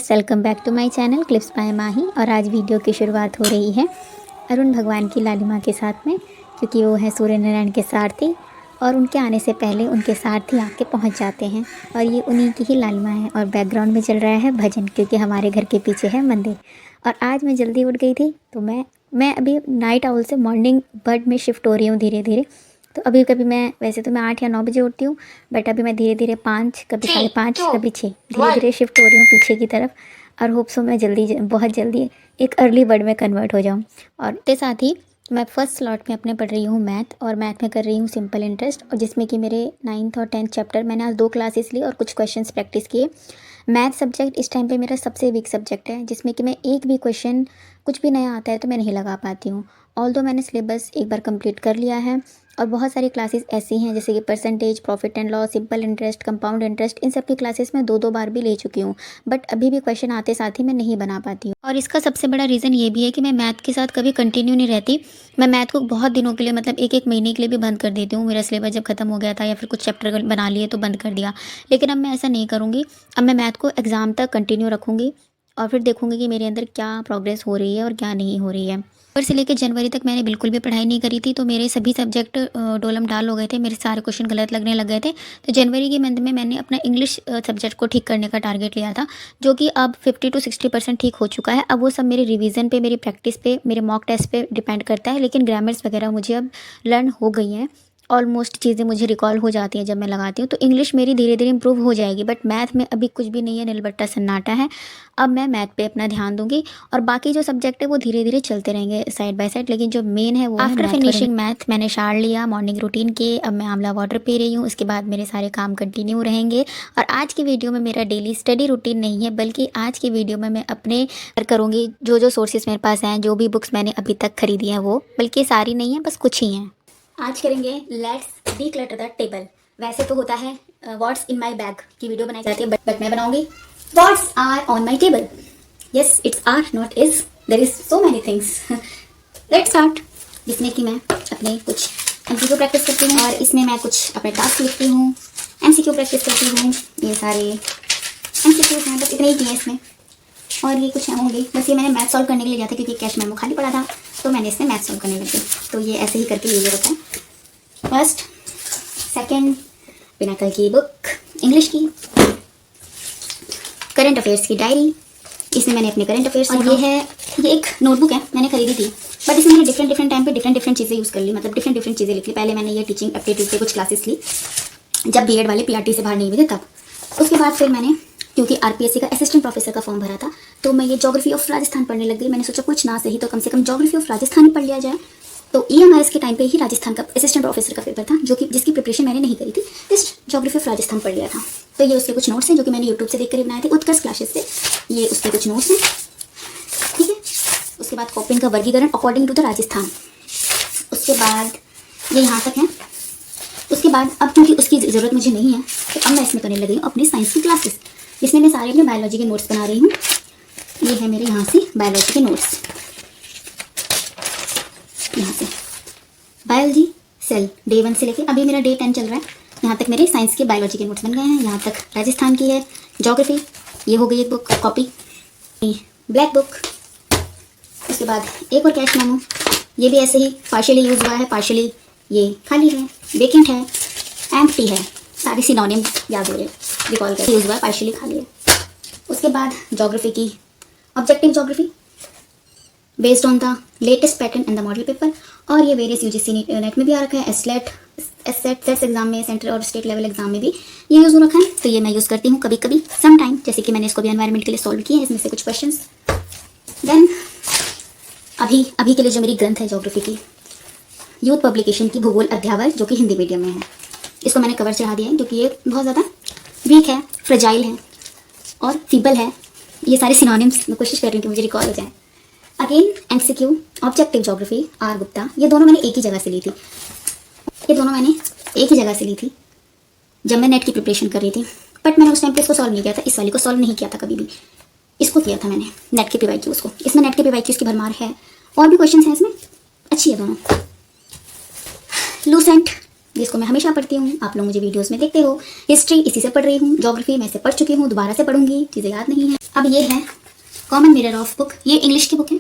Viewers, welcome back to my channel clips by Mahi. और आज video की शुरुआत हो रही है अरुण भगवान की लालिमा के साथ में, क्योंकि वो है सूर्य नारायण के सारथी और उनके आने से पहले उनके सारथी आके पहुंच जाते हैं और ये उन्हीं की ही लालिमा है। और बैकग्राउंड में चल रहा है भजन, क्योंकि हमारे घर के पीछे है मंदिर। और आज मैं जल्दी उठ गई थी, तो मैं अभी नाइट आउल से मॉर्निंग बर्ड में शिफ्ट हो रही हूँ धीरे धीरे। तो अभी कभी मैं वैसे तो मैं 8 या 9 बजे उठती हूँ, बट अभी मैं धीरे धीरे 5, कभी 5:30, कभी 6 धीरे धीरे शिफ्ट हो रही हूँ पीछे की तरफ। और होप सो मैं बहुत जल्दी एक अर्ली बर्ड में कन्वर्ट हो जाऊँ। और इसके साथ ही मैं फर्स्ट स्लॉट में अपने पढ़ रही हूँ मैथ, और मैथ में कर रही हूँ सिंपल इंटरेस्ट, और जिसमें कि मेरे 9th और 10th चैप्टर मैंने आज 2 क्लासेस ली और कुछ क्वेश्चंस प्रैक्टिस किए। मैथ सब्जेक्ट इस टाइम पे मेरा सबसे वीक सब्जेक्ट है, जिसमें कि मैं एक भी क्वेश्चन कुछ भी नया आता है तो मैं नहीं लगा पाती हूँ। ऑल्दो मैंने सिलेबस एक बार कंप्लीट कर लिया है, और बहुत सारी क्लासेस ऐसी हैं जैसे कि percentage, profit and loss, simple interest, compound interest, इन सब की क्लासेस मैं 2-2 बार भी ले चुकी हूँ, बट अभी भी क्वेश्चन आते साथ ही मैं नहीं बना पाती हूँ। और इसका सबसे बड़ा रीज़न ये भी है कि मैं मैथ के साथ कभी कंटिन्यू नहीं रहती। मैं मैथ को बहुत दिनों के लिए, मतलब एक महीने के लिए भी बंद कर देती हूँ। मेरा सिलेबस जब खत्म हो गया था या फिर कुछ चैप्टर बना लिए तो बंद कर दिया, लेकिन अब मैं ऐसा नहीं करूँगी। अब मैं मैथ को एग्ज़ाम तक कंटिन्यू रखूँगी और फिर देखूँगी कि मेरे अंदर क्या प्रोग्रेस हो रही है और क्या नहीं हो रही है। फरवरी से लेकर जनवरी तक मैंने बिल्कुल भी पढ़ाई नहीं करी थी, तो मेरे सभी सब्जेक्ट डोलम डाल हो गए थे, मेरे सारे क्वेश्चन गलत लगने लग गए थे। तो जनवरी के मंथ में मैंने अपना इंग्लिश सब्जेक्ट को ठीक करने का टारगेट लिया था, जो कि अब 50 to 60% ठीक हो चुका है। अब वो सब मेरे रिवीजन पे, मेरी प्रैक्टिस पे, मेरे मॉक टेस्ट पे डिपेंड करता है, लेकिन ग्रामर्स वगैरह मुझे अब लर्न हो गई हैं। ऑलमोस्ट चीज़ें मुझे रिकॉल हो जाती हैं जब मैं लगाती हूँ, तो इंग्लिश मेरी धीरे धीरे इंप्रूव हो जाएगी। बट मैथ में अभी कुछ भी नहीं है, नीलबट्टा सन्नाटा है। अब मैं मैथ पे अपना ध्यान दूंगी, और बाकी जो सब्जेक्ट है वो धीरे धीरे चलते रहेंगे साइड बाय साइड, लेकिन जो मेन है वो आफ्टर फिनिशिंग मैथ मैंने शार लिया मॉर्निंग रूटीन के। अब मैं आंवला वाटर पी रही हूँ, उसके बाद मेरे सारे काम कंटिन्यू रहेंगे। और आज की वीडियो में मेरा डेली स्टडी रूटीन नहीं है, बल्कि आज की वीडियो में मैं अपने करूँगी जो सोर्सेज मेरे पास हैं, जो भी बुक्स मैंने अभी तक खरीदी हैं वो, बल्कि सारी नहीं है, बस कुछ ही हैं। आज करेंगे लेट्स डीक्लटर द टेबल। वैसे तो होता है व्हाट्स इन माय बैग की वीडियो बनाई जाती है, बट मैं बनाऊंगी what's are on my table. Yes, it's are not is, there is so many things. Let's start. जिसमें कि मैं अपने कुछ एमसीक्यू प्रैक्टिस करती हूँ, और इसमें मैं कुछ अपने टास्क लिखती हूँ, एमसीक्यू प्रैक्टिस करती हूँ। ये सारे एमसीक्यूज हैं, बस इतने ही किए इसमें। और ये कुछ होंगे, बस ये मैंने मैथ सॉल्व करने के लिए लिया था, क्योंकि कैश मेमो खाली पड़ा था, तो मैंने इसमें मैथ सॉल्व करने लगी। तो ये ऐसे ही करके ये रखा है। फर्स्ट, सेकंड, पिनाकल की बुक इंग्लिश की, करंट अफेयर्स की डायरी, इसमें मैंने अपने करंट अफेयर्स, और ये एक नोटबुक है, मैंने खरीदी थी, बट इसमें मैंने डिफरेंट टाइम पे डिफरेंट चीज़ें यूज़ कर ली, मतलब डिफरेंट चीज़ें लिख ली। पहले मैंने ये टीचिंग एप्टीट्यूड पे कुछ क्लासेस ली, जब बीएड वाले पीआरटी से बाहर नहीं हुए थे तब। उसके बाद फिर मैंने, क्योंकि आरपीएससी का असिस्टेंट प्रोफेसर का फॉर्म भरा था, तो मैं ये ज्योग्राफी ऑफ राजस्थान पढ़ने लग गई। मैंने सोचा कुछ ना सही तो कम से कम ज्योग्राफी ऑफ राजस्थान ही पढ़ लिया जाए। तो ईएमआरएस के टाइम पे ही राजस्थान का असिस्टेंट प्रोफेसर का पेपर था, जिसकी प्रिपरेशन मैंने नहीं करी थी, जस्ट ज्योग्राफी ऑफ राजस्थान पढ़ लिया था। तो ये उसके कुछ नोट्स हैं जो कि मैंने यूट्यूब से देख कर बनाए थे, उत्कर्ष क्लासेस से। ये उसके कुछ नोट्स हैं, ठीक है। उसके बाद कॉपिंग का वर्गीकरण अकॉर्डिंग टू द राजस्थान। उसके बाद ये यहाँ तक है। उसके बाद अब क्योंकि उसकी ज़रूरत मुझे नहीं है, तो अब मैं इसमें करने लगी हूँ अपनी साइंस की क्लासेस, जिसमें मैं सारे अपने बायोलॉजी के नोट्स बना रही हूँ। ये है मेरे यहाँ से बायोलॉजी के नोट्स, यहाँ से बायोलॉजी सेल डे 1 से लेके अभी मेरा डे 10 चल रहा है, यहाँ तक मेरे साइंस के बायोलॉजी के नोट्स बन गए हैं। यहाँ तक राजस्थान की है ज्योग्राफी, ये हो गई एक बुक कॉपी, ब्लैक बुक। उसके बाद एक और कैश मेमो, ये भी ऐसे ही पार्शियली यूज हुआ है, पार्शियली ये खाली है, वेकेंट है, एम्प्टी है, सारी सिनोनिम याद हो रहे, रिकॉल कर यूज हुआ है, पार्शियली खाली है। उसके बाद ज्योग्राफी की objective geography based on the latest pattern and the model paper, और ये वेरियस यूजीसी नेट में भी आ रखा है, एससेट एग्जाम में, सेंट्रल और स्टेट लेवल एग्जाम में भी ये यूज़ हो रखा है। तो ये मैं यूज़ करती हूँ कभी कभी सम टाइम, जैसे कि मैंने इसको भी एनवायरनमेंट के लिए सॉल्व किए हैं, इसमें से कुछ क्वेश्चंस। देन अभी के लिए जो मेरी ग्रंथ है ज्योग्राफी की, यूथ पब्लिकेशन की भूगोल अध्यावर, जो कि हिंदी मीडियम में है। इसको मैंने कवर चढ़ा दिया है, क्योंकि ये बहुत ज़्यादा वीक है, फ्रेजाइल है और फीबल है। ये सारे सिनोनिम्स मैं कोशिश कर रही हूँ कि मुझे रिकॉल हो जाए। Again MCQ objective geography R Gupta, ये दोनों मैंने एक ही जगह से ली थी, जब मैं नेट की प्रिपरेशन कर रही थी। बट मैंने उस टाइम पे इसको सॉल्व नहीं किया था, इस वाली को सॉल्व नहीं किया था कभी भी, इसको किया था मैंने नेट के पीवाईक्यूज़ को। इसमें नेट के पीवाईक्यूज़ की भरमार है, और भी क्वेश्चन हैं इसमें, अच्छी है दोनों। लूसेंट जिसको मैं हमेशा पढ़ती हूँ, आप लोग मुझे वीडियोस में देखते हो। हिस्ट्री इसी से पढ़ रही हूँ, ज्योग्राफी मैं इसे पढ़ चुकी हूँ, दोबारा से पढ़ूंगी, चीज़ें याद नहीं है। अब ये है कॉमन मिरर ऑफ बुक, ये इंग्लिश की बुक है,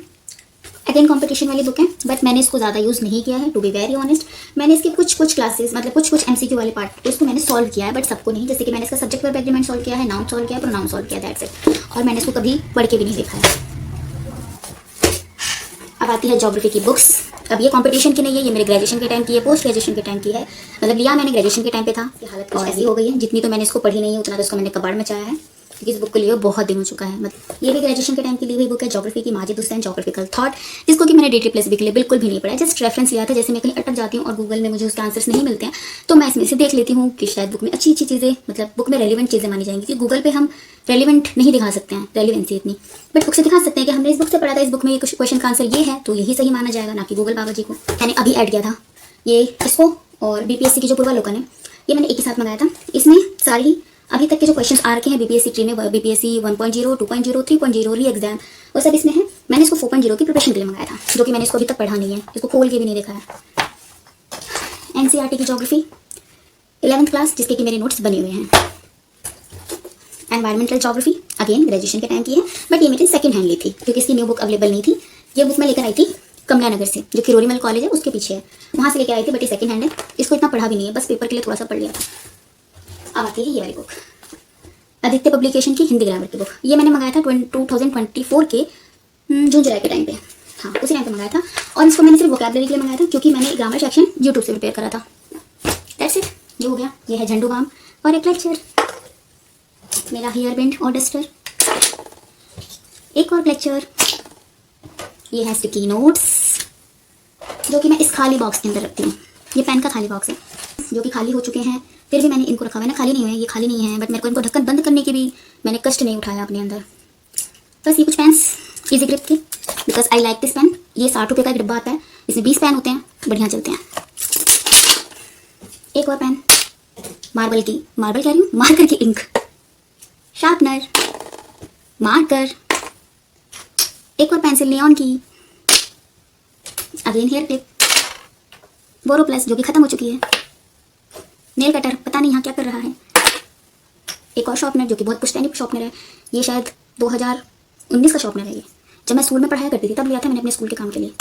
अगेन कंपटीशन वाली बुक है, बट मैंने इसको ज़्यादा यूज़ नहीं किया है, टू बी वेरी ऑनेस्ट। मैंने इसके कुछ क्लासेस मतलब कुछ MCQ वाले पार्ट तो इसको मैंने सॉल्व किया है, बट सबको नहीं। जैसे कि मैंने इसका सब्जेक्ट वर्ब एग्रीमेंट सॉल्व किया है, नाउन सॉल्व किया है, प्रोनाउन सॉल्व किया है, दैट्स इट। और मैंने इसको कभी पढ़ के भी नहीं देखा है। अब आती है ज्योग्राफी की बुक्स। अब ये कंपटीशन की नहीं है, ये मेरे ग्रेजुएशन के टाइम की है, पोस्ट ग्रेजुएशन के टाइम की है। मतलब लिया मैंने ग्रेजुएशन के टाइम पे था। ये हालत कुछ ऐसी हो गई है, जितनी तो मैंने इसको पढ़ी नहीं है उतना तो इसको मैंने कबाड़ मचाया है, क्योंकि इस बुक को लिए बहुत दिन हो चुका है। मतलब ये भी ग्रेजुएशन के टाइम की ली हुई बुक है, ज्योग्राफी की माजिद हुसैन ज्योग्राफिकल थॉट, जिसको कि मैंने DT प्लस के लिए बिल्कुल भी नहीं पढ़ा, जस्ट रेफरेंस लिया था। जैसे मैं कहीं अटक जाती हूँ और गूगल में मुझे उसके आंसर्स नहीं मिलते हैं, तो मैं इसमें से देख लेती हूँ कि शायद बुक में अच्छी चीज़ें, मतलब बुक में रेलिवेंट चीज़ें मानी जाएंगी। क्योंकि गूगल पे हम रेलिवेंट नहीं दिखा सकते हैं, रेलिवेंसी इतनी, बट बुक से दिखा सकते हैं कि हमने इस बुक से पढ़ा था, इस बुक में ये क्वेश्चन का आंसर ये है, तो यही सही माना जाएगा, ना कि गूगल बाबा जी को। मैंने अभी ऐड किया था ये इसको, और BPSC की जो पूर्वालोकन है ये मैंने एक ही साथ मंगाया था। इसमें सारी अभी तक के जो क्वेश्चंस आ रखे हैं BPSC ट्री में, BPSC 1.0, 2.0, 3.0, री एग्जाम, वो सब इसमें है। मैंने इसको 4.0 की प्रिपरेशन के लिए मंगाया था, जो कि मैंने इसको अभी तक पढ़ा नहीं है, इसको खोल के भी नहीं देखा है। NCERT की ज्योग्राफी 11th क्लास, जिसके कि मेरे नोट्स बने हुए हैं। एनवायरमेंटल ज्योग्राफी अगेन ग्रेजुएशन के टाइम की है, बट ये मेरी सेकंड हैंड ली थी, क्योंकि इसकी न्यू बुक अवेलेबल नहीं थी। ये बुक मैं लेकर आई थी कमला नगर से, जो कि रोरीमल कॉलेज है उसके पीछे है, वहाँ से लेकर आई थी, बट ये सेकंड हैंड है। इसको इतना पढ़ा भी नहीं है, बस पेपर के लिए थोड़ा सा पढ़ लिया था। अब आती है ये वाली बुक, आदित्य पब्लिकेशन की हिंदी ग्रामर की बुक। ये मैंने मंगाया था 2024 के जून जुलाई के टाइम पे, हाँ उसी टाइम पे मंगाया था। और इसको मैंने सिर्फ वोकैबुलरी के लिए मंगाया था, क्योंकि मैंने ग्रामर सेक्शन यूट्यूब से प्रिपेयर करा था। दैट्स इट, ये हो गया। ये है झंडू बाम और एक लेक्चर, मेरा हेयर बैंड और डस्टर, एक और लेक्चर। ये है स्टिकी नोट्स, जो कि मैं इस खाली बॉक्स के अंदर रखती हूँ। ये पेन का खाली बॉक्स है, जो कि खाली हो चुके हैं, फिर भी मैंने इनको रखा हुआ है ना, खाली नहीं हुए, ये खाली नहीं है, बट मेरे को इनको ढक्कन बंद करने के भी मैंने कष्ट नहीं उठाया अपने अंदर। बस ये कुछ पेन्स इजी ग्रिप के, because I like this pen. ये 60 रुपये का एक डिब्बा आता है, इसमें 20 पेन होते हैं, बढ़िया चलते हैं। एक और पेन मार्बल कह रही हूँ, मार्कर की इंक, शार्पनर, मार्कर, एक और पेंसिल नियॉन की, again hair clip, Boroplus जो कि खत्म हो चुकी है, नेल कटर पता नहीं यहाँ क्या कर रहा है, एक और शॉर्पनर जो कि बहुत पुश्तैनी शॉर्पनर है, ये शायद 2019 का शॉर्पनर है। ये जब मैं स्कूल में पढ़ाया करती थी तब लिया था मैंने अपने स्कूल के काम के लिए।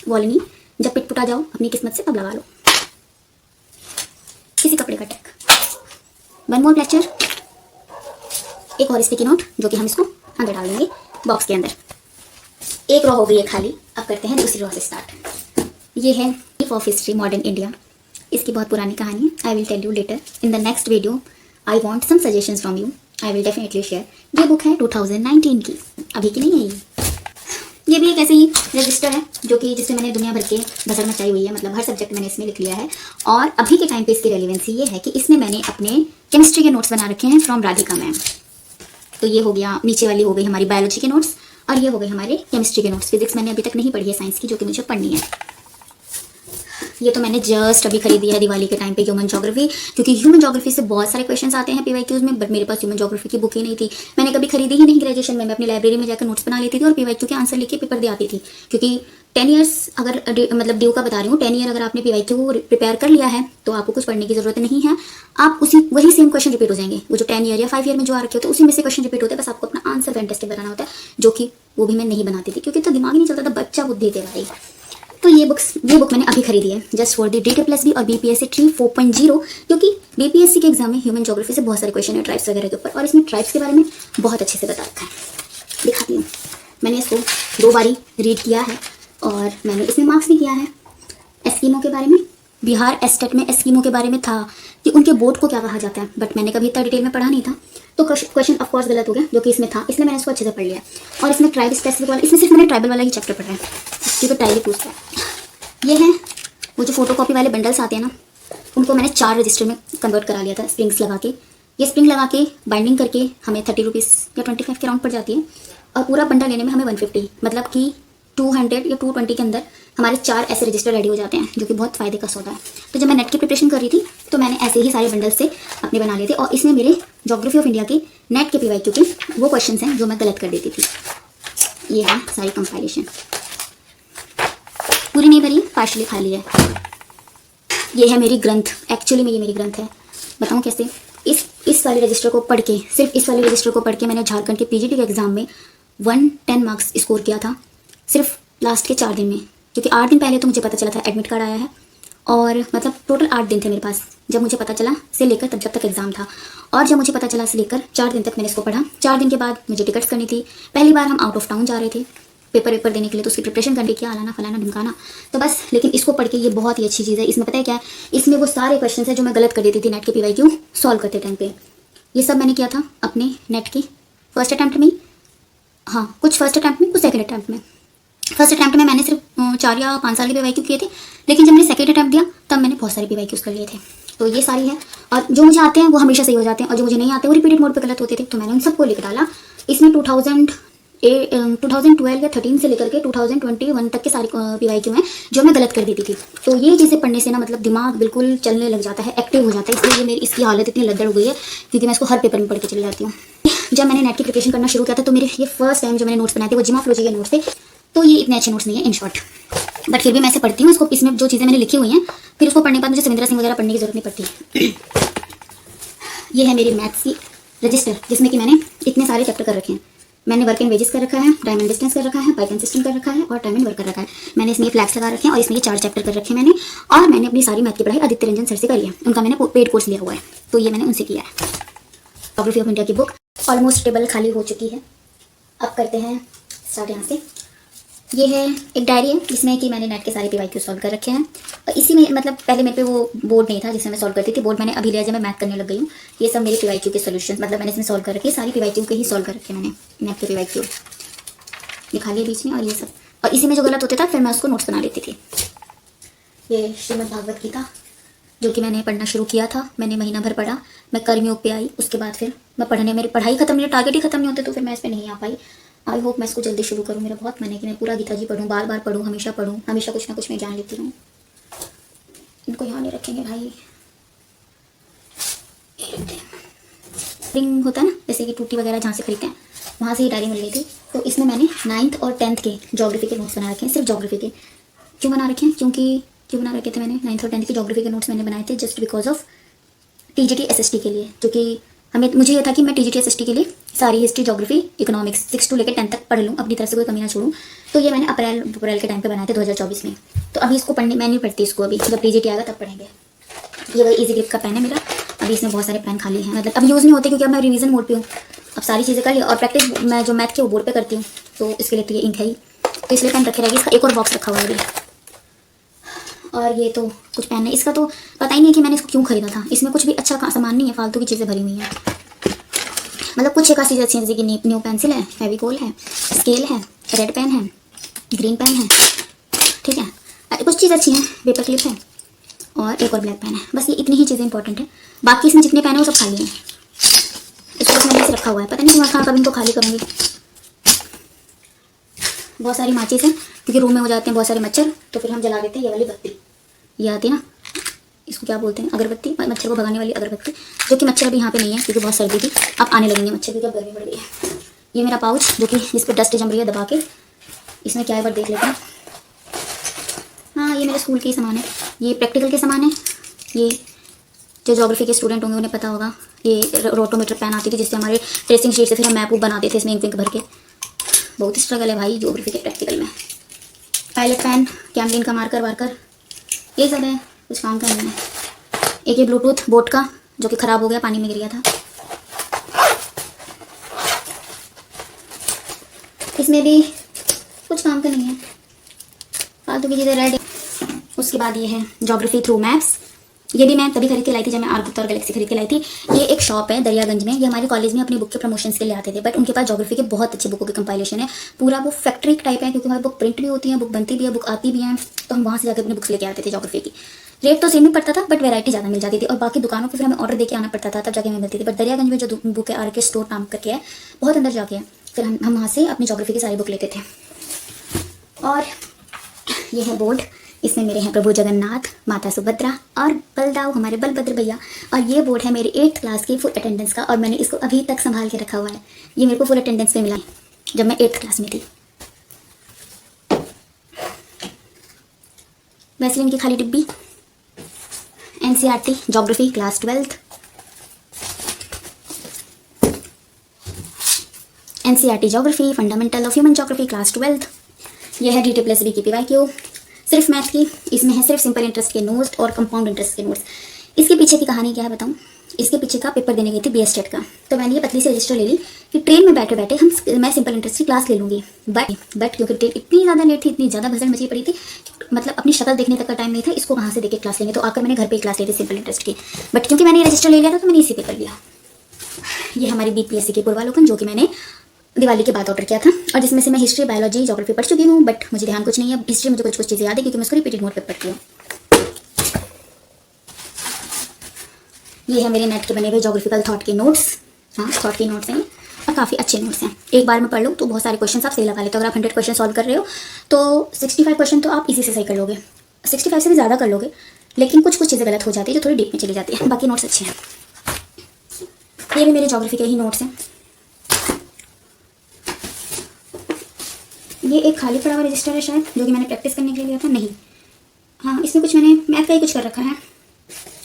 वॉलिनी, जब पिट पुटा जाओ अपनी किस्मत से तब लगा लो, किसी कपड़े का टैग, वन मोर लेक्चर, एक और स्टिकी नोट, जो कि हम इसको अंदर डाल देंगे बॉक्स के अंदर। एक रो हो गई है खाली, अब करते हैं दूसरी रो से स्टार्ट। ये है ऑफ हिस्ट्री मॉडर्न इंडिया, इसकी बहुत पुरानी कहानी है। I will tell you later in the next video. I want some suggestions from you, I will definitely share. ये बुक है 2019 की, अभी की नहीं है ये भी एक ऐसे ही रजिस्टर है, जो कि जिससे मैंने दुनिया भर के बसर मचाई हुई है, मतलब हर सब्जेक्ट मैंने इसमें लिख लिया है। और अभी के टाइम पे इसकी रेलिवेंसी ये है कि इसमें मैंने अपने केमिस्ट्री के नोट्स बना रखे हैं फ्रॉम राधिका मैम। तो ये हो गया, नीचे वाली हो गई हमारी बायोलॉजी के नोट्स, और ये हो गए हमारे केमिस्ट्री के नोट्स। फिजिक्स मैंने अभी तक नहीं पढ़ी है साइंस की, जो कि मुझे पढ़नी है। ये तो मैंने जस्ट अभी खरीदी है दिवाली के टाइम पे, ह्यूमन ज्योग्राफी, क्योंकि ह्यूमन ज्योग्राफी से बहुत सारे क्वेश्चंस आते हैं PYQs में, बट मेरे पास ह्यूमन ज्योग्राफी की बुक ही नहीं थी। मैंने कभी खरीदी ही नहीं ग्रेजुएशन में, मैं अपनी लाइब्रेरी में जाकर नोट्स बना लेती थी और PYQ के आंसर लिख के पेपर दे आती थी। क्योंकि 10 ईयर्स अगर मतलब ड्यू का बता रही हूँ, 10 ईयर अगर आपने PYQ प्रिपेयर कर लिया है तो आपको कुछ पढ़ने की जरूरत नहीं है। आप वही सेम क्वेश्चन रिपीट हो जाएंगे, वो जो 10 ईयर या 5 ईयर में जो आ रखे होते हैं उसी में से क्वेश्चन रिपीट होते हैं। बस आपको अपना आंसर फैंटास्टिक बनाना होता है, जो कि वो भी मैं नहीं बनाती थी, क्योंकि तो दिमाग ही नहीं चलता था, बच्चा बुद्धि थे भाई। तो ये बुक मैंने अभी खरीदी है, just for the DT plus भी और BPSC ट्री 4.0, क्योंकि BPSC के एग्जाम में ह्यूमन ज्योग्राफी से बहुत सारे क्वेश्चन है ट्राइब्स वगैरह के ऊपर, और इसमें ट्राइब्स के बारे में बहुत अच्छे से बता रखा है। दिखाती हूँ, मैंने इसको 2 बारी रीड किया है और मैंने इसमें मार्क्स भी किया है। एस्कीमो के बारे में, बिहार एस्टेट में एस्कीमो के बारे में था कि उनके बोट को क्या कहा जाता है, बट मैंने कभी इतना डिटेल में पढ़ा नहीं था, तो क्वेश्चन ऑफ कोर्स गलत हो गया, जो कि इसमें था, इसलिए मैंने इसको अच्छे से पढ़ लिया। और इसमें ट्राइब स्पेसिफिक वाला, इसमें सिर्फ मैंने ट्राइबल वाला ही चैप्टर पढ़ा है, क्योंकि ट्राइब पूछता है। ये है वो जो फोटोकॉपी वाले बंडल्स आते हैं ना, उनको मैंने 4 रजिस्टर में कन्वर्ट करा लिया था स्प्रिंग्स लगा के। ये स्प्रिंग लगा के बाइंडिंग करके हमें 30 रुपीज़ या 25 के राउंड पड़ जाती है, और पूरा बंडल लेने में हमें 150, मतलब कि 200 या 220 के अंदर हमारे 4 ऐसे रजिस्टर रेडी हो जाते हैं, जो कि बहुत फ़ायदे का सौदा है। तो जब मैं नेट की प्रिपरेशन कर रही थी तो मैंने ऐसे ही सारे बंडल से अपने बना लिए थे, और इसमें मेरे ज्योग्राफी ऑफ इंडिया के नेट के PYQ के वो क्वेश्चन हैं जो मैं गलत कर देती थी। ये है सारी कंपाइलेशन, पूरी नहीं भरी, पार्शली खाली है। ये है मेरी ग्रंथ, एक्चुअली में ये मेरी ग्रंथ है। बताऊँ कैसे? इस वाले रजिस्टर को पढ़ के, सिर्फ इस वाले रजिस्टर को पढ़ के मैंने झारखंड के पीजीटी के एग्ज़ाम में 110 मार्क्स स्कोर किया था, सिर्फ लास्ट के 4 दिन में। क्योंकि 8 दिन पहले तो मुझे पता चला था एडमिट कार्ड आया है, और मतलब टोटल 8 दिन थे मेरे पास जब मुझे पता चला से लेकर तब जब तक एग्ज़ाम था। और जब मुझे पता चला से लेकर 4 दिन तक मैंने इसको पढ़ा। 4 दिन के बाद मुझे टिकट्स करनी थी। पहली बार हम आउट ऑफ टाउन जा रहे थे पेपर देने के लिए, तो उसकी प्रिपरेशन करने की आलाना फलाना ढिमकाना, तो बस। लेकिन इसको पढ़ के ये बहुत ही अच्छी चीज़ है। इसमें पता है क्या है? इसमें वो सारे क्वेश्चन है जो मैं गलत कर देती थी नेट के PYQ सॉल्व करते टाइम पे। ये सब मैंने किया था अपने नेट के फर्स्ट अटैम्प्ट में। हाँ, कुछ फर्स्ट अटैम्प्ट में, कुछ सेकंड अटैम्प्ट में। फर्स्ट अटैम्प्ट में मैंने सिर्फ 4 या 5 साल के PYQ किए थे, लेकिन जब मैंने सेकंड अटैम्प्ट दिया तब मैंने बहुत सारे PYQs कर लिए थे। तो ये सारी है, और जो मुझे आते हैं वो हमेशा सही हो जाते हैं, और जो मुझे नहीं आते वो रिपीटेड मोड पे गलत होते थे, तो मैंने उन सबको लिख डाला। इसमें 2012 या 13 से लेकर के 2021 तक के सारे PYQ हैं जो मैं गलत कर देती थी। तो ये चीज़ें पढ़ने से ना मतलब दिमाग बिल्कुल चलने लग जाता है, एक्टिव हो जाता है। इसलिए ये मेरी इसकी हालत इतनी लद्दड़ हो गई है क्योंकि मैं इसको हर पेपर में पढ़ के चली जाती हूँ। जब मैंने नेट की प्रिपरेशन करना शुरू किया था तो मेरे ये फर्स्ट टाइम जो मैंने नोट्स बनाए थे वो जिमाफोलॉजी के नोट्स थे। तो ये इतने अच्छे नोट्स नहीं है इन शॉर्ट, बट फिर भी मैं ऐसे पढ़ती हूँ इसको। इसमें जो चीज़ें मैंने लिखी हुई हैं, फिर उसको पढ़ने के बाद मुझे सविंद्रा सिंह वगैरह पढ़ने की जरूरत नहीं पड़ती। ये है मेरी मैथ्स की रजिस्टर, जिसमें कि मैंने इतने सारे चैप्टर कर रखे हैं। मैंने वर्क एंड वेजेस कर रखा है, टाइम एंड डिस्टेंस कर रखा है, पाइथन सिस्टम कर रखा है, और टाइम एंड वर्क कर रखा है। मैंने इसमें फ्लैग्स लगा रखे हैं, और इसमें ये 4 चैप्टर कर रखे हैं मैंने। और मैंने अपनी सारी मैथ की पढ़ाई आदित्य रंजन सर से करी है, उनका मैंने पेड कोर्स लिया हुआ है, तो ये मैंने उनसे किया है। ज्योग्राफी ऑफ इंडिया की बुक ऑलमोस्ट टेबल खाली हो चुकी है। अब करते हैं स्टार्ट यहाँ से। ये है एक डायरी है जिसमें कि मैंने नेट के सारे PYQ सॉल्व कर रखे हैं। और इसी में मतलब पहले मेरे पे वो बोर्ड नहीं था जिसमें मैं सॉल्व करती थी, बोर्ड मैंने अभी लिया जब मैं मैथ करने लग गई हूँ। ये सब मेरे PYQ के सोल्यूशन, मतलब मैंने इसमें सॉल्व कर रखे, सारी PYQ के ही सॉल्व कर रखे मैंने मैथ के PYQ। ये खाली है बीच में, और ये सब, और इसी में जो गलत होता था फिर मैं उसको नोट्स बना लेती थी। ये श्रीमद् भागवत गीता जो कि मैंने पढ़ना शुरू किया था, मैंने महीना भर पढ़ा, मैं कर्मयोग पे आई, उसके बाद फिर मैं पढ़ने, मेरी पढ़ाई खत्म, मेरे टारगेट ही खत्म नहीं होते, तो फिर मैं इस पर नहीं आ पाई। आई होप मैं इसको जल्दी शुरू करूँ। मेरा बहुत मन है कि मैं पूरा गीता जी पढ़ूँ, बार बार पढ़ूँ, हमेशा पढ़ूँ, हमेशा कुछ ना कुछ मैं जान लेती हूँ। इनको यहाँ नहीं रखेंगे भाई। रिंग होता है ना, जैसे कि टूटी वगैरह जहाँ से खरीदते हैं, वहाँ से ही डायरी मिल गई थी। तो इसमें मैंने 9th और 10th के ज्योग्राफी के नोट्स बना रखे हैं, सिर्फ ज्योग्राफी के। क्यों बना रखे हैं? क्यों बना रखे थे मैंने 9th और 10th के ज्योग्राफी के नोट्स मैंने बनाए थे just because of TGT SST के लिए, क्योंकि मुझे ये था कि मैं TGT SST के लिए सारी हिस्ट्री, ज्योग्राफी, इकोनॉमिक्स 6 to लेकर 10 तक पढ़ लूँ, अपनी तरफ से कोई कमी ना छोड़ूँ। तो ये मैंने अप्रैल के टाइम पे बनाए थे 2024 में। तो अभी इसको पढ़ने, मैं नहीं पढ़ती इसको, अभी जब TGT आएगा तब पढ़ेंगे। ये वही इजी ग्रिप का पेन है मेरा, अभी इसमें बहुत सारे पेन खाली हैं, मतलब अभी यूज़ नहीं होते क्योंकि अब मैं रिवीजन मोड पे हूँ। अब सारी चीज़ें कर ली, और प्रैक्टिस मैं जो मैथ के वो बोर्ड पे करती हूँ, तो इसके लिए तो ये इंक है ही, तो इसलिए पेन रखे रहेगी। इसका एक और बॉक्स रखा हुआ है अभी। और ये तो कुछ पेन है, इसका तो पता ही नहीं है कि मैंने इसको क्यों खरीदा था। इसमें कुछ भी अच्छा सामान नहीं है, फालतू की चीज़ें भरी हुई हैं। मतलब कुछ एक चीज़ें अच्छी हैं, जैसे कि न्यू पेंसिल है, फेविकोल है, स्केल है, रेड पेन है, ग्रीन पेन है, ठीक है, कुछ चीज़ अच्छी हैं, पेपर क्लिप है, और एक और ब्लैक पेन है। बस ये इतनी ही चीज़ें इंपॉर्टेंट है। बाकी इसमें जितने पेन है वो सब खाली हैं। इसको बस मैंने ऐसे रखा हुआ है, पता नहीं कहाँ कभी इनको खाली करूँगी। बहुत सारी माचिस हैं क्योंकि रूम में हो जाते हैं बहुत सारे मच्छर, तो फिर हम जला देते हैं ये वाली बत्ती, ये आती है ना, इसको क्या बोलते हैं, अगरबत्ती, मच्छर को भगाने वाली अगरबत्ती, जो कि मच्छर अभी यहाँ पे नहीं है क्योंकि बहुत सर्दी थी। अब आने लगेंगे मच्छर क्योंकि अब गर्मी बढ़ गई है। ये मेरा पाउच जो कि जिस पर डस्ट जम रही है दबा के, इसमें क्या है बार देख लेते हैं। हाँ, ये मेरे स्कूल के ही सामान है, ये प्रैक्टिकल के सामान है। ये जो ज्योग्राफी के स्टूडेंट होंगे उन्हें पता होगा, ये रोटोमीटर पेन आती थी जिससे हमारे ट्रेसिंग शीट से फिर हम मैप बनाते थे इसमें इंक विंक भर के। बहुत स्ट्रगल है भाई ज्योग्राफी के प्रैक्टिकल में। पायलट पेन, कैमलिन का मार्कर वार्कर, ये सब है, कुछ काम का नहीं है। एक ये ब्लूटूथ बोट का जो कि ख़राब हो गया, पानी में गिर गया था। इसमें भी कुछ काम का नहीं है, फालतू की चीज़ें। रेड, उसके बाद ये है ज्योग्राफी थ्रू मैप्स। ये भी मैं तभी खरीद के लाई थी जब मैं आर गुप्ता और गैलेक्सी खरीद के लाई थी। ये एक शॉप है दरियागंज में, ये हमारे कॉलेज में अपनी बुक के प्रमोशंस के लिए आते थे, बट उनके पास ज्योग्राफी के बहुत अच्छी बुकों की कंपाइलेशन है। पूरा वो फैक्ट्री टाइप है क्योंकि हमारी बुक प्रिंट भी होती है, बुक बनती भी है, बुक आती भी है, तो हम वहाँ से जाकर अपनी बुक्स लेके आते थे ज्योग्राफी की। रेट तो सेम ही पड़ता था बट वैरायटी ज़्यादा मिल जाती थी, और बाकी दुकानों पर फिर हमें ऑर्डर देके आना पड़ता था, तब जाके हमें मिलती थी। बट दरियागंज में जो बुक है RK स्टोर नाम करके है, बहुत अंदर जाके है, फिर हम वहाँ से अपनी ज्योग्राफी की सारी बुक लेते थे। और ये है बोर्ड, इसमें मेरे हैं प्रभु जगन्नाथ, माता सुभद्रा और बलदाऊ हमारे बलभद्र भैया। और ये बोर्ड है मेरी 8th क्लास की फुल अटेंडेंस का, और मैंने इसको अभी तक संभाल के रखा हुआ है। ये मेरे को फुल अटेंडेंस पे मिला है जब मैं 8th क्लास में थी। वैसलीन की खाली डिब्बी, NCERT geography class 12th, NCERT geography fundamental of human geography class 12th। यह है DT प्लस बी की PYQ सिर्फ मैथ की। इसमें है सिर्फ सिंपल इंटरेस्ट के नोट्स और कंपाउंड इंटरेस्ट के नोट्स। इसके पीछे की कहानी क्या है बताऊँ। इसके पीछे का पेपर देने गई थी BS टेट का, तो मैंने ये पतली सी रजिस्टर ले ली कि ट्रेन में बैठे बैठे मैं सिंपल इंटरेस्ट की क्लास ले लूँगी। बट क्योंकि ट्रेन इतनी ज़्यादा लेट थी, इतनी ज़्यादा भसड़ मची पड़ी थी, मतलब अपनी शक्ल देखने तक का टाइम नहीं था, इसको वहाँ से देख के क्लास लेंगे। तो आकर मैंने घर पे क्लास ली थी सिंपल इंटरेस्ट की। बट क्योंकि मैंने रजिस्टर ले लिया था तो मैंने इसी पे कर लिया। ये हमारी BPSC के पूर्वालोकन जो कि मैंने दिवाली के बाद ऑर्डर किया था, और जिसमें से मैं हिस्ट्री, बायोलॉजी, ज्योग्राफी पढ़ चुकी हूँ, बट मुझे ध्यान कुछ नहीं है। हिस्ट्री मुझे कुछ चीज़ें याद है क्योंकि मैं उसको रिपीटेड मोड पे पढ़ती हूँ। ये है मेरे नेट के बने हुए ज्योग्राफिकल थॉट के नोट्स। हाँ, थॉट के नोट्स हैं और काफ़ी अच्छे नोट्स हैं। एक बार में पढ़ लो तो बहुत सारे क्वेश्चन आप सही लगा लेते हो। अगर आप 100 क्वेश्चन सॉल्व कर रहे हो तो 65 क्वेश्चन तो आप इसी से सही कर लोगे, 65 से भी ज़्यादा कर लोगे। लेकिन कुछ चीज़ें गलत हो जाती है जो थोड़ी डीप में चली जाती है। बाकी नोट्स अच्छे हैं। ये भी मेरे ज्योग्राफी के ही नोट्स हैं। ये एक खाली पड़ा हुआ रजिस्टर है शायद, जो कि मैंने प्रैक्टिस करने के लिए लिया था। नहीं, हाँ, इसमें कुछ मैंने मैथ का ही कुछ कर रखा है।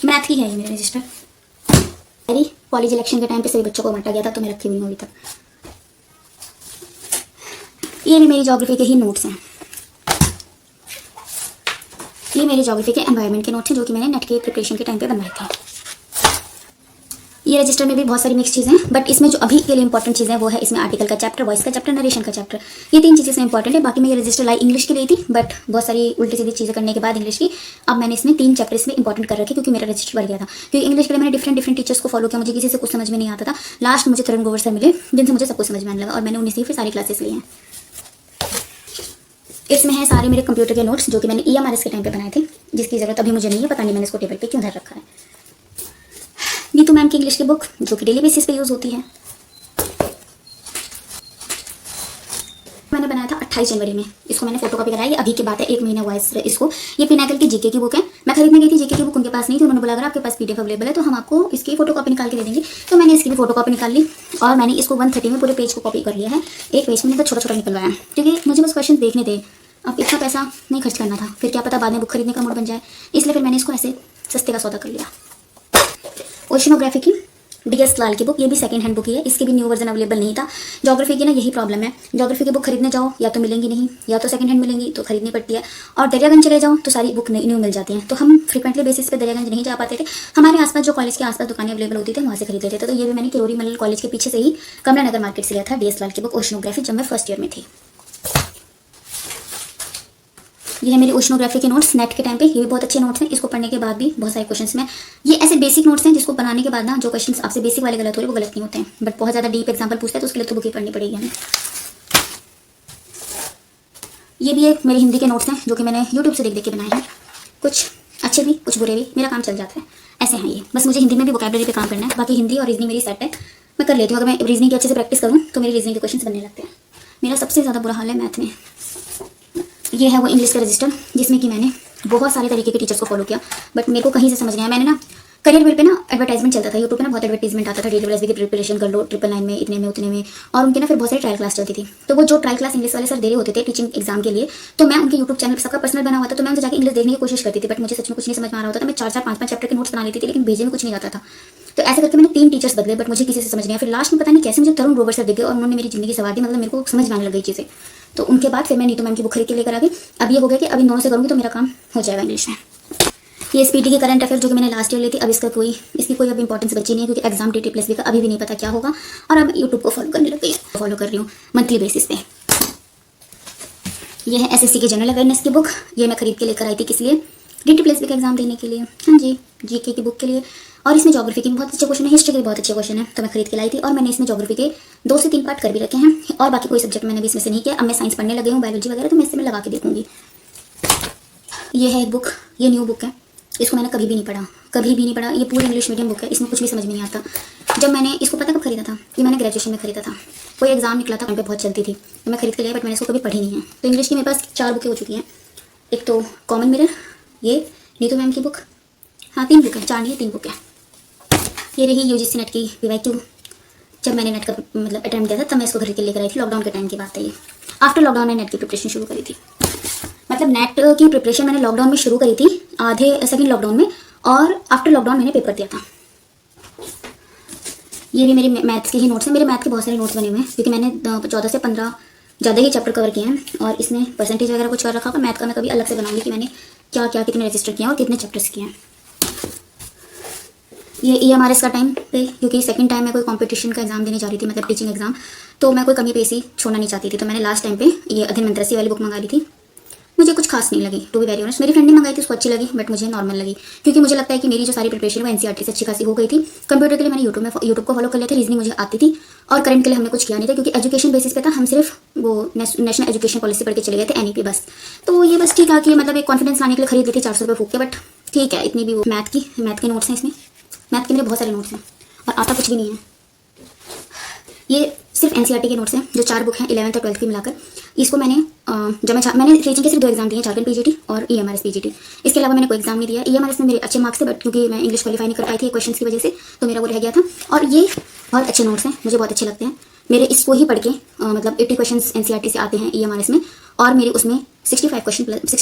मैथ की है ये मेरा रजिस्टर। मेरी कॉलेज इलेक्शन के टाइम पे सभी बच्चों को बांटा गया था, तो मैं रखी हुई हूँ अभी तक। ये भी मेरी ज्योग्राफी के ही नोट्स हैं। ये मेरे ज्योग्राफी के एनवायरनमेंट के नोट्स हैं जो कि मैंने नेट के प्रिपरेशन के टाइम पे बनवाए थे। ये रजिस्टर में भी बहुत सारी मिक्स चीज़ें हैं, बट इसमें जो अभी के लिए इंपॉर्टेंट चीज़ें हैं वो है इसमें आर्टिकल का चैप्टर, वॉइस का चैप्टर, नरेशन का चैप्टर। ये 3 चीज़ें इसमें इंपॉर्टेंट है। बाकी मैं ये रजिस्टर लाई इंग्लिश के लिए थी, बट बहुत सारी उल्टी सीधी चीज़ें करने के बाद इंग्लिश की अब मैंने इसमें 3 चैप्टर इसमें इंपॉर्टेंट कर रखे क्योंकि मेरा रजिस्टर बढ़ गया था। क्योंकि इंग्लिश के लिए मैंने डिफरेंट टीचर्स को फॉलो किया, मुझे किसी से कुछ समझ में नहीं आता था। लास्ट मुझे तरुण ग्रोवर सर मिले जिनसे मुझे सब कुछ समझ में आने लगा, और मैंने उन्हीं से फिर सारी क्लासेस ली हैं। इसमें है सारे मेरे कंप्यूटर के नोट्स जो कि मैंने EMRS के टाइम पे बनाए थे, जिसकी ज़रूरत अभी मुझे नहीं है। पता नहीं मैंने इसको टेबल पे क्यों धर रखा है। नीतू मैम की इंग्लिश की बुक जो कि डेली बेसिस पे यूज़ होती है। मैंने बनाया था 28 जनवरी में। इसको मैंने फोटोकॉपी कराई, अभी की बात है, 1 महीना हुआ है इसको। ये पिनाकल की जीके की बुक है। मैं खरीदने गई थी, जीके की बुक उनके पास नहीं थी। उन्होंने बोला अगर आपके पास PDF अवेलेबल है तो हम आपको इसकी फोटोकॉपी निकाल के दे देंगे। तो मैंने इसकी भी फोटोकॉपी निकाल ली और मैंने इसको 130 में पूरे पेज को कॉपी कर लिया है। एक पेज में तो छोटा छोटा निकलवाया क्योंकि मुझे बस क्वेश्चन देखने थे। अब इतना पैसा नहीं खर्च करना था, फिर क्या पता बाद में बुक खरीदने का मूड बन जाए, इसलिए फिर मैंने इसको ऐसे सस्ते का सौदा कर लिया। ओशनोग्राफी की DS लाल की बुक, ये भी सेकंड हैंड बुक ही है। इसकी भी न्यू वर्जन अवेलेबल नहीं था। ज्योग्राफी की ना यही प्रॉब्लम है, ज्योग्राफी की बुक खरीदने जाओ या तो मिलेंगी नहीं, या तो सेकंड हैंड मिलेंगी तो खरीदनी पड़ती है। और दरियागंज चले जाओ तो सारी बुक न्यू मिल जाती हैं। तो हम फ्रिक्वेंटली बेसिस पे दरियागंज नहीं जा पाते थे। हमारे आसपास जो कॉलेज के आसपास दुकानें अवेलेबल होती थी वहाँ से खरीद लेते थे। तो ये भी मैंने किरोरी मल्ल कॉलेज के पीछे से ही कमला नगर मार्केट से लिया था DS लाल की बुक ओशनोग्राफी, जब मैं फर्स्ट ईयर में थी। ये है मेरी ओशनोग्राफी के नोट्स नेट के टाइम पे। ये भी बहुत अच्छे नोट्स हैं। इसको पढ़ने के बाद भी बहुत सारे क्वेश्चंस में ये ऐसे बेसिक नोट्स हैं जिसको बनाने के बाद ना जो क्वेश्चंस आपसे बेसिक वाले गलत हो रहे वो गलत नहीं होते हैं, बट बहुत ज़्यादा डीप एग्जाम्पल पूछते हैं तो उसके लिए तो बुक ही पढ़नी पड़ेगी हमें। ये भी एक मेरे हिंदी के नोट्स हैं जो कि मैंने यूट्यूब से देख देख के बनाए हैं। कुछ अच्छे भी कुछ बुरे भी, मेरा काम चल जाता है। ऐसे हैं ये। बस मुझे हिंदी में भी वोकैबुलरी पे काम करना है। बाकी हिंदी और रीजनिंग मेरी सेट है, मैं कर लेती हूँ। अगर मैं रीजनिंग की अच्छे से प्रैक्टिस करूँ तो मेरी रीजनिंग के क्वेश्चन बनने लगते हैं। मेरा सबसे ज़्यादा बुरा हाल है मैथ में। ये है वो इंग्लिश का रजिस्टर जिसमें कि मैंने बहुत सारे तरीके के टीचर्स को फॉलो किया, बट मेरे को कहीं से समझ नहीं आया। मैंने ना करियर बिल पे ना एडवर्टाइजमेंट चलता था यूट्यूब पे ना, बहुत एडवर्टाइजमेंट आता था। DSSB की प्रिपरेशन कर लो 999 में, इतने में, उतने में। और उनके ना फिर बहुत सारी ट्रायल क्लास चलती थी। तो वो जो ट्रायल क्लास इंग्लिश वाले सर दे रहे होते थे टीचिंग एग्जाम के लिए, तो मैं उनके यूट्यूब चैनल पर सबका पर्सनल बना हुआ था, तो मैं उनसे जाकर इंग्लिश देखने की कोशिश करती थी। बट मुझे सच में कुछ नहीं समझ में आ रहा होता था। मैं 4-4, 5-5 चैप्टर के नोट्स बना लेती थी लेकिन भेजे में कुछ नहीं आता था। तो ऐसे करके मैंने 3 टीचर्स बदले, बट मुझे किसी से समझ नहीं आया। फिर लास्ट में पता नहीं कैसे मुझे तरुण ग्रोवर सर दिख गए और उन्होंने मेरी जिंदगी सवार दी। मतलब मेरे को समझ में आने लग गई चीज़ें। तो उनके बाद फिर मैं नीतू मैम की बुक खरीद के लेकर आ गई। अब ये हो गया कि अब इन दोनों से करूँगी तो मेरा काम हो जाएगा इंग्लिश में। ये SPD की करंट अफेयर जो कि मैंने लास्ट ईयर ली थी, अब इसकी कोई अब इंपॉर्टेंस बची नहीं है क्योंकि एग्जाम DT प्लस बी का अभी भी नहीं पता क्या होगा। और अब यूट्यूब को फॉलो करने लग गई, फॉलो कर रही हूँ मंथली बेसिस पे। ये है SSC की जनरल अवेयरनेस की बुक। ये मैं खरीद के लेकर आई थी किस लिए, DT प्लस बी का एग्जाम देने के लिए। हाँ जी, GK की बुक के लिए। और इसमें ज्योग्राफी के बहुत अच्छे क्वेश्चन है, हिस्ट्री के भी बहुत अच्छे क्वेश्चन है, तो मैं खरीद के लाई थी। और मैंने इसमें ज्योग्राफी के 2 से 3 पार्ट कर भी रखे हैं। और बाकी कोई सब्जेक्ट मैंने भी इसमें से नहीं किया। अब मैं साइंस पढ़ने लगी हूँ, बायोलॉजी वगैरह, तो मैं इसमें लगा के देखूंगी। ये है एक बुक, ये न्यू बुक है। इसको मैंने कभी भी नहीं पढ़ा। ये पूरी इंग्लिश मीडियम बुक है, इसमें कुछ भी समझ में नहीं आता। जब मैंने इसको पता कब खरीदा था, ये मैंने ग्रेजुएशन में खरीदा था। कोई एग्जाम निकला था, वहाँ पे बहुत चलती थी तो मैं खरीद के लिया, बट मैंने इसको कभी पढ़ी नहीं है। तो इंग्लिश की मेरे पास 4 बुकें हो चुकी हैं। एक तो कॉमन मिरर, ये नीतू मैम की बुक, हाँ 3 बुक है, 4 नहीं 3 बुक है। ये रही UGC नेट की PYQ। जब मैंने नेट का मतलब अटेम्प्ट किया था तब मैं इसको खरीद के लेकर आई थी। लॉकडाउन के टाइम की बात है ये। आफ्टर लॉकडाउन मैंने नेट की प्रिपरेशन शुरू करी थी। मतलब नेट की प्रिपरेशन मैंने लॉकडाउन में शुरू करी थी, आधे सेकंड लॉकडाउन में, और आफ्टर लॉकडाउन मैंने पेपर दिया था। ये भी मेरे मैथ्स के ही नोट्स हैं। मेरे मैथ के बहुत सारे नोट्स बने हुए हैं क्योंकि मैंने 14 से 15 ज़्यादा ही चैप्टर कवर किए हैं और इसमें परसेंटेज वगैरह कुछ कर रखा होगा। मैथ का मैं कभी अलग से बनाऊंगी कि मैंने क्या क्या कितने रजिस्टर किए हैं और कितने चैप्टर्स किए हैं। ये EMRS का टाइम पे, क्योंकि सेकंड टाइम मैं कोई कंपटीशन का एग्जाम देने जा रही थी, मतलब टीचिंग एग्जाम, तो मैं कोई कमी पेशी छोड़ना नहीं चाहती थी। तो मैंने लास्ट टाइम पे ये अध्ययन मंत्रसी वाली बुक मंगा ली थी। मुझे कुछ खास नहीं लगी, टू बी वेरी ऑनेस्ट। मेरी फ्रेंड ने मंगाई थी, उसको अच्छी लगी, बट मुझे नॉर्मल लगी क्योंकि मुझे लगता है कि मेरी जो सारी प्रिपरेशन वो NCERT से अच्छी खासी हो गई थी। कंप्यूटर के लिए मैंने यूट्यूब को फॉलो कर लिया था, रीजनिंग मुझे आती थी, और करंट के लिए हमने कुछ किया नहीं था क्योंकि एजुकेशन बेसिस पे था। हम सिर्फ वो नेशनल एजुकेशन पॉलिसी पढ़ के चले गए थे, NEP बस। तो ये बस ठीक है कि मतलब एक कॉन्फिडेंस लाने के लिए खरीद ली थी 400 रुपये फूक के, बट ठीक है, इतनी भी वो मैथ के नोट्स हैं इसमें। मैथ के मेरे बहुत सारे नोट्स हैं और आता कुछ भी नहीं है। ये सिर्फ NCERT के नोट्स हैं, जो 4 बुक हैं 11th और 12th की मिलाकर। इसको मैंने मैंने टीचिंग के सिर्फ 2 एग्जाम दिए हैं, झारखंड PGT और EMRS PGT। इसके अलावा मैंने कोई एग्जाम नहीं दिया। EMRS में मेरे अच्छे मार्क्स थे, बट क्योंकि मैं इंग्लिश क्वालीफाई नहीं कर पाई थी क्वेश्चन की वजह से, तो मेरा वो रह गया था। और ये बहुत अच्छे नोट्स हैं, मुझे बहुत अच्छे लगते हैं मेरे। इसको ही पढ़ के मतलब 80 क्वेश्चन NCERT से आते हैं EMRS में, और मेरे उसमें 65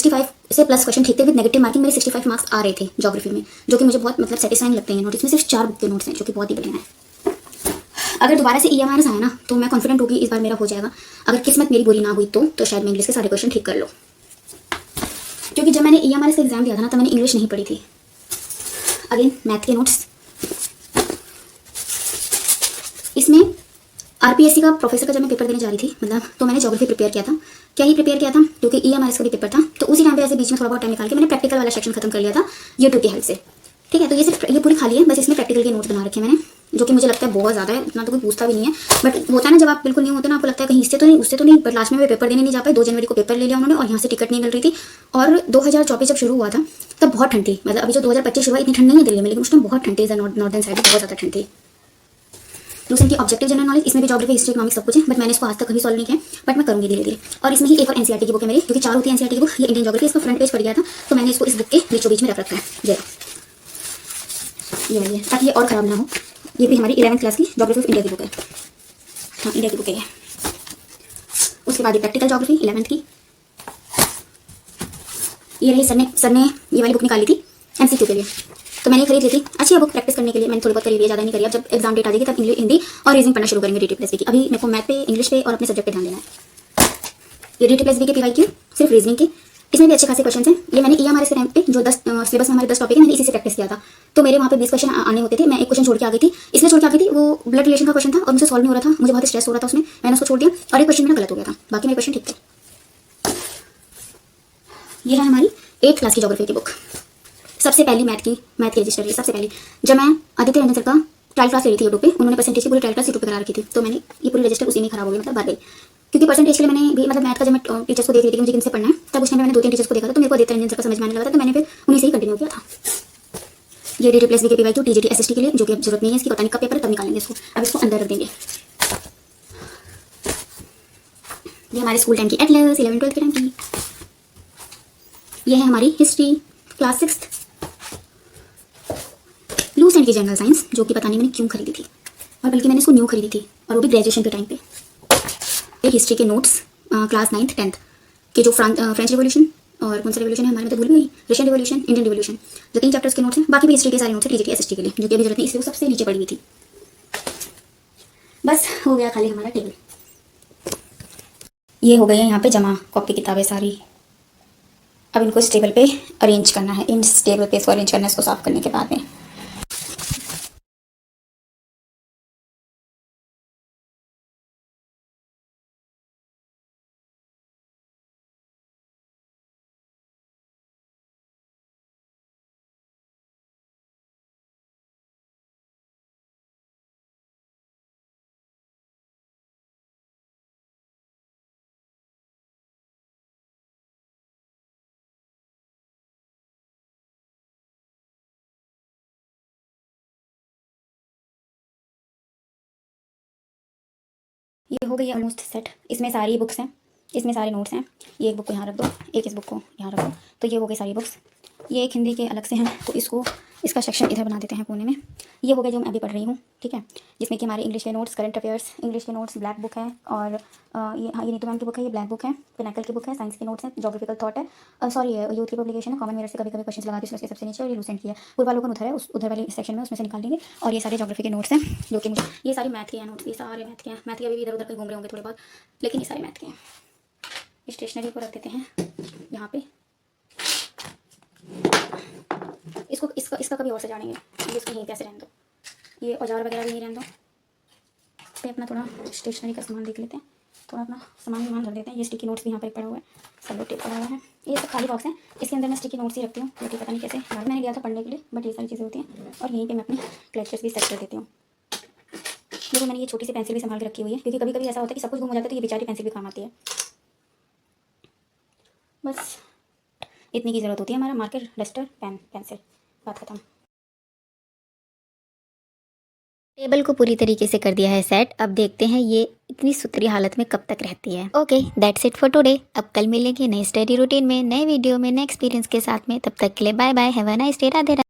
से प्लस क्वेश्चन ठीक थे विद नेगेटिव मार्किंग। मेरे 65 मार्क्स आ रहे थे ज्योग्राफी में, जो कि मुझे बहुत मतलब सेटिस्फाइंग लगते हैं। नोट्स में सिर्फ 4 बुक के नोट्स हैं, जो कि बहुत ही बढ़िया है। अगर दोबारा से EMRS आया ना, तो मैं कॉन्फिडेंट होगी इस बार मेरा हो जाएगा। अगर किस्मत मेरी बुरी ना हुई तो शायद मैं इंग्लिश के सारे क्वेश्चन ठीक कर लो, क्योंकि जब मैंने EMRS का एग्जाम दिया था ना, तो मैंने इंग्लिश नहीं पढ़ी थी। अगेन मैथ के नोट्स, इसमें RPSC का प्रोफेसर का जब मैं पेपर देने जा रही थी, मतलब तो मैंने ज्योग्राफी प्रिपेयर किया था। क्या ही प्रिपेयर किया था, क्योंकि EMRS का भी पेपर था, तो उसी टाइम पे ऐसे बीच में थोड़ा बहुत टाइम निकाल के मैंने प्रैक्टिकल वाला सेक्शन खत्म कर लिया था यूट्यूब की हेल्प से। ठीक है, तो ये सिर्फ ये पूरी खाली है, बस इसमें प्रैक्टिकल के नोट्स बना रखे मैंने, जो कि मुझे लगता है बहुत ज़्यादा है। इतना तो कोई पूछता भी नहीं है, बट होता है ना जब आप बिल्कुल नहीं होते ना, आपको लगता है कहीं इससे तो नहीं उससे तो नहीं। बट लास्ट में मैं पेपर देने नहीं जा पाई। 2 जनवरी को पेपर ले लिया उन्होंने, और यहाँ से टिकट नहीं मिल रही थी। और 2024 जब शुरू हुआ था तब बहुत ठंड थी, मतलब अभी जो 2025 शुरू हुआ इतनी ठंड नहीं है दिल्ली में, लेकिन उस टाइम बहुत ठंड थी। नॉर्दर्न साइड बहुत ज़्यादा ठंड थी। दूसरी की ऑब्जेक्टिव जनरल नॉलेज, इसमें भी ज्योग्राफी, हिस्ट्री, इकोनॉमिक्स सब कुछ है, बट मैंने इसको आज तक कभी सॉल्व नहीं किया, बट मैं करूँगी धीरे धीरे। और इसमें ही एक और NCERT की बुक है मेरी, क्योंकि 4 होती है NCERT की बुक। ये इंडियन ज्योग्राफी, इसका फ्रंट पेज पड़ गया था, तो मैंने इसको इस बुक के बीचों बीच में रख रखा है। ये वाली है, ताकि ये और ख़राब ना हो। ये भी हमारी 11th क्लास की ज्योग्राफी ऑफ इंडिया की बुक है। हाँ, इंडिया की बुक है ये। उसके बाद ये प्रैक्टिकल ज्योग्राफी 11th की, ये रही। सर ने ये वाली बुक निकाली थी MCQ के लिए, तो मैंने खरीद ली थी। अच्छी है बुक प्रैक्टिस करने के लिए, मैंने थोड़ी बहुत करी है, ज़्यादा नहीं करी। अब जब एग्जाम डेट आ जाएगी तब इंग्लिश, हिंदी और रीजनिंग पढ़ना शुरू करेंगे DT+B की। अभी मेरे को मैथ पे, इंग्लिश पे और अपने सब्जेक्ट पे ध्यान देना है। ये DT+B के PYQ सिर्फ रीजनिंग के, इसमें भी अच्छे खासे क्वेश्चन हैं। ये मैंने EMRS के टाइम पे जो 10 सिलेबस में हमारे 10 टॉपिक है, मैंने इसी से प्रैक्टिस किया था। तो मेरे वहाँ पे 20 क्वेश्चन आने होते थे, मैं एक क्वेश्चन छोड़ के आ गई थी। इसलिए छोड़ के आ गई थी, वो ब्लड रिलेशन का क्वेश्चन था और मुझे सॉल्व नहीं हो रहा था, मुझे बहुत स्ट्रेस हो रहा था उसमें, मैंने उसको छोड़ दिया और एक क्वेश्चन मेरा गलत हो गया था, बाकी मेरे क्वेश्चन ठीक थे। ये है हमारी 8th क्लास की ज्योग्राफी की बुक। सबसे पहली मैथ की रजिस्टर है। सबसे पहली जब मैं आदित्य रंजन सर का ट्रायल क्लास ले रही थी यूट्यूब पे, उन्होंने परसेंटेज की पूरी ट्रायल क्लास यूट्यूब पे करा रखी थी, तो मैंने ये पूरी रजिस्टर उसी में खराब हो गई, मतलब भर गई। क्योंकि परसेंटेज के लिए मैंने भी, मतलब मैथ का जब मैं टीचर्स को देख रही थी कि मुझे किनसे पढ़ना है, तब उस टाइम मैंने 2-3 टीचर्स को देखा था, तो मेरे को आदित्य रंजन सर का समझ में आने लगा था, तो मैंने फिर उन्हीं से ही कंटिन्यू किया था। ये DT+B के PYQ TGT SST के लिए, जो कि अब जरूरत नहीं है इसकी, पता नहीं कब पेपर है तब निकालेंगे इसको, अब इसको अंदर रख देंगे। ये हमारे स्कूल टाइम की एटलस, 11th-12th के टाइम की। ये है हमारी हिस्ट्री क्लास 6th, लूसेंट की जनरल साइंस, जो कि पता नहीं मैंने क्यों खरीदी थी, और बल्कि मैंने इसको न्यू खरीदी थी, और वो भी ग्रेजुएशन के टाइम पे। ये हिस्ट्री के नोट्स क्लास 9th 10th के, जो फ्रेंच रिवोल्यूशन और कौन सा रिवोल्यूशन है हमारे में तो भूल गई, रशियन रिवोल्यूशन, इंडियन रिवोल्यूशन, जो 3 चैप्टर्स के नोट्स हैं। बाकी भी हिस्ट्री के सारे नोट्स हैं TGT SST के लिए, जो कि अभी जरूरत नहीं, इसलिए वो सबसे नीचे पड़ी हुई थी। बस हो गया खाली हमारा टेबल। ये हो गई है यहाँ पे जमा कॉपी किताबें सारी। अब इनको इस टेबल पे अरेंज करना है, इन टेबल पे इसको अरेंज करना है, इसको साफ करने के बाद में। ये हो गई ऑलमोस्ट सेट। इसमें सारी बुक्स हैं, इसमें सारे नोट्स हैं। ये एक बुक को यहाँ रख दो, एक इस बुक को यहाँ रख दो, तो ये हो गई सारी बुक्स। ये एक हिंदी के अलग से हैं, तो इसको इसका सेक्शन इधर बना देते हैं कोने में। ये हो गया जो मैं अभी पढ़ रही हूँ, ठीक है, जिसमें कि हमारे इंग्लिश के नोट्स, करंट अफेयर्स, इंग्लिश के नोट्स, ब्लैक बुक है, और ये नीतू मैम की बुक है, ये ब्लैक बुक है, पिनाकल की बुक है, साइंस के नोट्स हैं, ज्योग्राफिकल थॉट है, सॉरी यूथ की पब्लिकेशन है, कॉमन मिरर से कभी कभी क्वेश्चन लगा दी उसमें सबसे नीचे, और ये लूसेंट की है, पूर्वालोकन उधर है, उस उधर वाली सेक्शन में उसमें से निकाल देंगे। और ये सारे ज्योग्राफी के नोट्स हैं जो कि मुझे, ये सारे मैथ के हैं नोट्स, ये सारे मैथ के हैं, मैथ के अभी भी इधर उधर कहीं घूम रहे होंगे थोड़े बहुत, लेकिन ये सारे मैथ के हैं। स्टेशनरी को रख देते हैं यहाँ पे, इसको इसका कभी और सजाएंगे, इसको यहीं कैसे रहने दो, ये औजार वगैरह भी नहीं रहने दो। पे अपना थोड़ा स्टेशनरी का सामान देख लेते हैं, थोड़ा अपना सामान रख देते हैं। ये स्टिकी नोट्स भी यहाँ पर पड़ा हुआ है, सेलो टेप पड़ा हुआ है, ये सब खाली बॉक्स है, इसके अंदर मैं स्टिकी नोट्स ही रखती हूँ, क्योंकि पता नहीं कैसे बाद मैंने लिया था पढ़ने के लिए, बट ये सारी चीज़ें होती हैं। और यहीं पर मैं अपनी क्लचर्स भी सेट कर देती हूँ। देखो मैंने ये छोटी सी पेंसिल भी संभाल के रखी हुई है, क्योंकि कभी कभी ऐसा होता है कि सब कुछ गुम हो जाता है, तो ये बेचारी पेंसिल भी काम आती है। बस इतनी की ज़रूरत होती है, हमारा मार्कर, डस्टर, पेंसिल, बात खत्म। टेबल को पूरी तरीके से कर दिया है सेट। अब देखते हैं ये इतनी सुथरी हालत में कब तक रहती है। Okay, that's it for today. अब कल मिलेंगे नए स्टडी रूटीन में, नए वीडियो में, नए एक्सपीरियंस के साथ में। तब तक के लिए bye bye, have a nice day, Radhe Radhe.